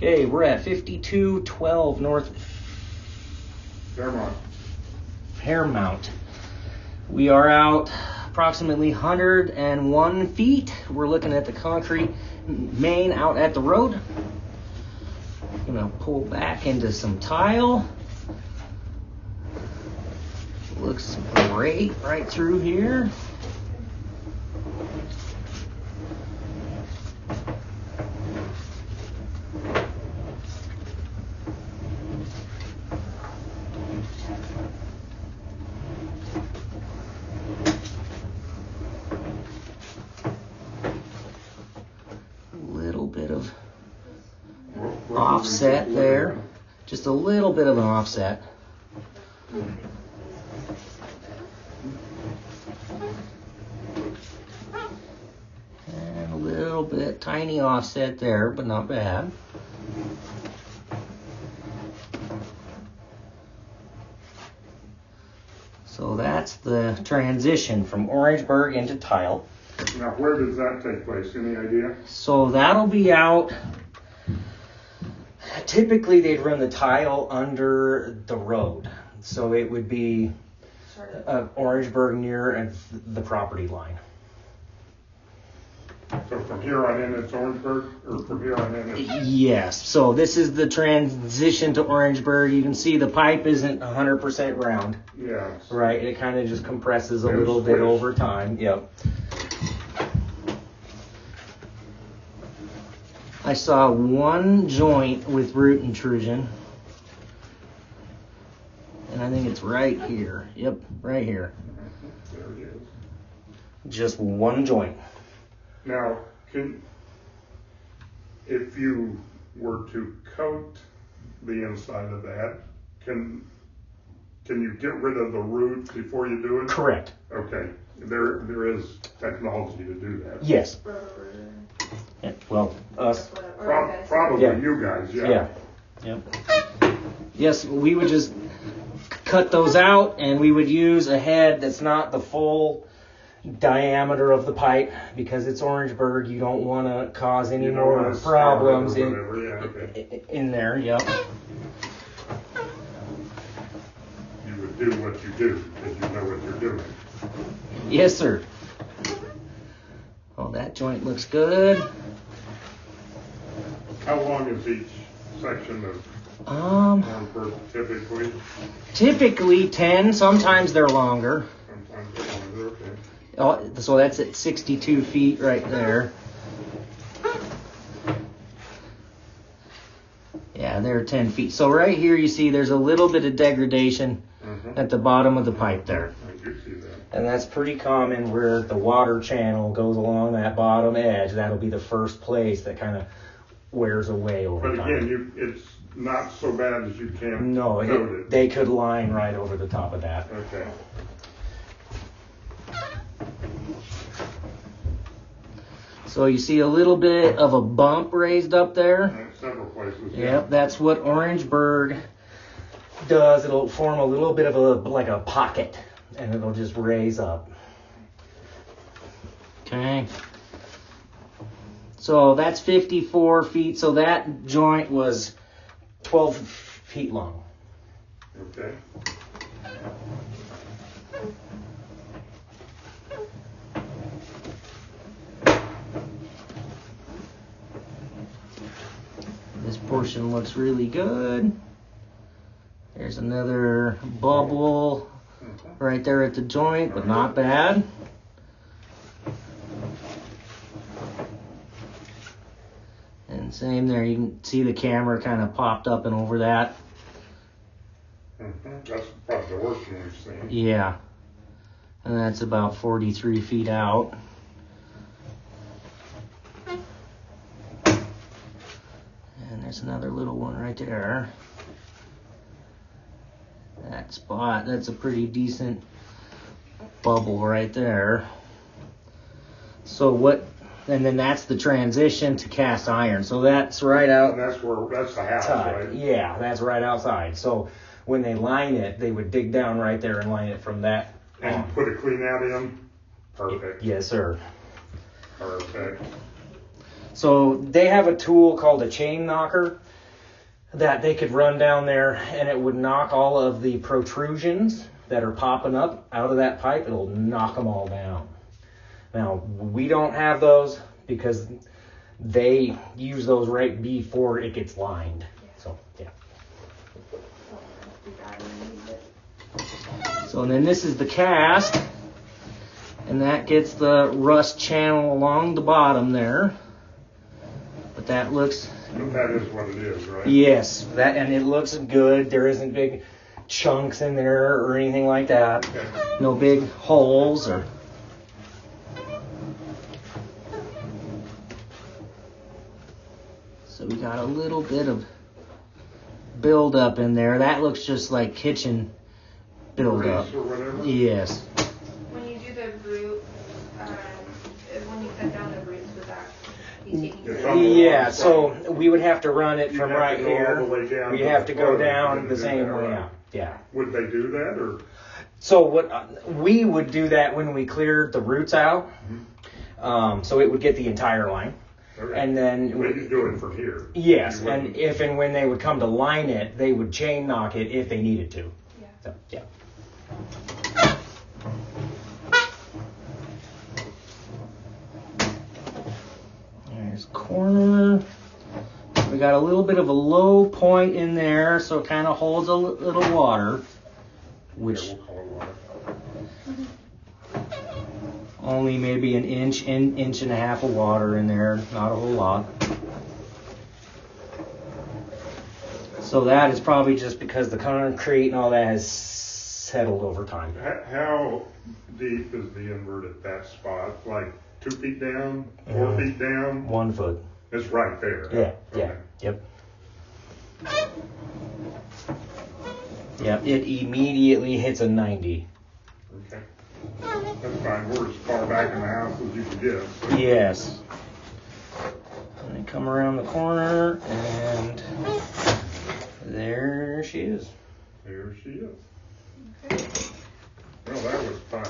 Okay, we're at 5212 North Fairmount. We are out approximately 101 feet. We're looking at the concrete main out at the road. Gonna pull back into some tile. Looks great right through here. Bit of offset there, just a little bit of an offset. And a little bit, tiny offset there, but not bad. So that's the transition from Orangeburg into tile. Now, where does that take place? Any idea? So that'll be out. Typically, they'd run the tile under the road. So it would be Orangeburg near the property line. So from here on in, it's Orangeburg? Or from here on in, it's... Yes. So this is the transition to Orangeburg. You can see the pipe isn't 100% round. Yes. Right? It kind of just compresses a little bit over time. Yep. I saw one joint with root intrusion, and I think it's right here. Yep, right here. There it is. Just one joint. Now, if you were to coat the inside of that, can you get rid of the root before you do it? Correct. Okay. There is technology to do that. Yes. Yeah, well, us. Probably Yeah. you guys, yeah. Yep. Yes, we would just cut those out, and we would use a head that's not the full diameter of the pipe, because it's Orangeburg. You don't want to cause any more problems in there. Yep. You would do what you do because you know what you're doing. Yes, sir. Oh, that joint looks good. How long is each section of Orangeburg typically? Typically 10. Sometimes they're longer. Sometimes they're longer, okay. Oh, so that's at 62 feet right there. Yeah, they're 10 feet. So right here you see there's a little bit of degradation at the bottom of the pipe there. I do see that. And that's pretty common where the water channel goes along that bottom edge. That'll be the first place that kind of wears away over time. But again, it's not so bad as you can't coat it. They could line right over the top of that. Okay. So you see a little bit of a bump raised up there. Several places. Yep, that's what Orangeburg does. It'll form a little bit of like a pocket, and it'll just raise up. Okay. So that's 54 feet. So that joint was 12 feet long. Okay. This portion looks really good. There's another bubble right there at the joint, but not bad. And same there, you can see the camera kind of popped up and over that. That's probably the worst one we've seen. Yeah. And that's about 43 feet out. And there's another little one right there. That spot, that's a pretty decent bubble right there. So and then that's the transition to cast iron. So that's right out. And that's the house, right? Yeah, that's right outside. So when they line it, they would dig down right there and line it from that. And put a clean out in? Perfect. Yes, sir. Perfect. So they have a tool called a chain knocker that they could run down there, and it would knock all of the protrusions that are popping up out of that pipe. It'll knock them all down. Now, we don't have those because they use those right before it gets lined. So, yeah. So, and then this is the cast, and that gets the rust channel along the bottom there. But that looks... But that is what it is, right? Yes, that, and it looks good. There isn't big chunks in there or anything like that. Okay. No big holes or... So we got a little bit of buildup in there. That looks just like kitchen buildup. Grease or whatever? Yes. When you do the root, when you cut down the roots, would that be taking It's care on the Yeah, wrong so side. we would have to run it You'd from have to right go all here. the way down We to have the to go floor down and the do same that, way right? out. Yeah. Would they do that, or? So what we would do that when we cleared the roots out. So it would get the entire line. Okay. And then But you do it from here. yes, You wouldn't- and if and when they would come to line it, they would chain knock it if they needed to. Yeah. So, yeah. There's corner. We got a little bit of a low point in there, so it kind of holds a little water, which Yeah, we'll call it water. only maybe an inch and a half of water in there, not a whole lot. So that is probably just because the concrete and all that has settled over time. How deep is the invert at that spot? Like 2 feet down, 4 feet down? 1 foot. It's right there. Yeah, yeah, Okay. yep. Yep, it immediately hits a 90. Okay. That's fine. We're as far back in the house as you can get. So. Yes. And then come around the corner, and there she is. There she is. Well, that was fun.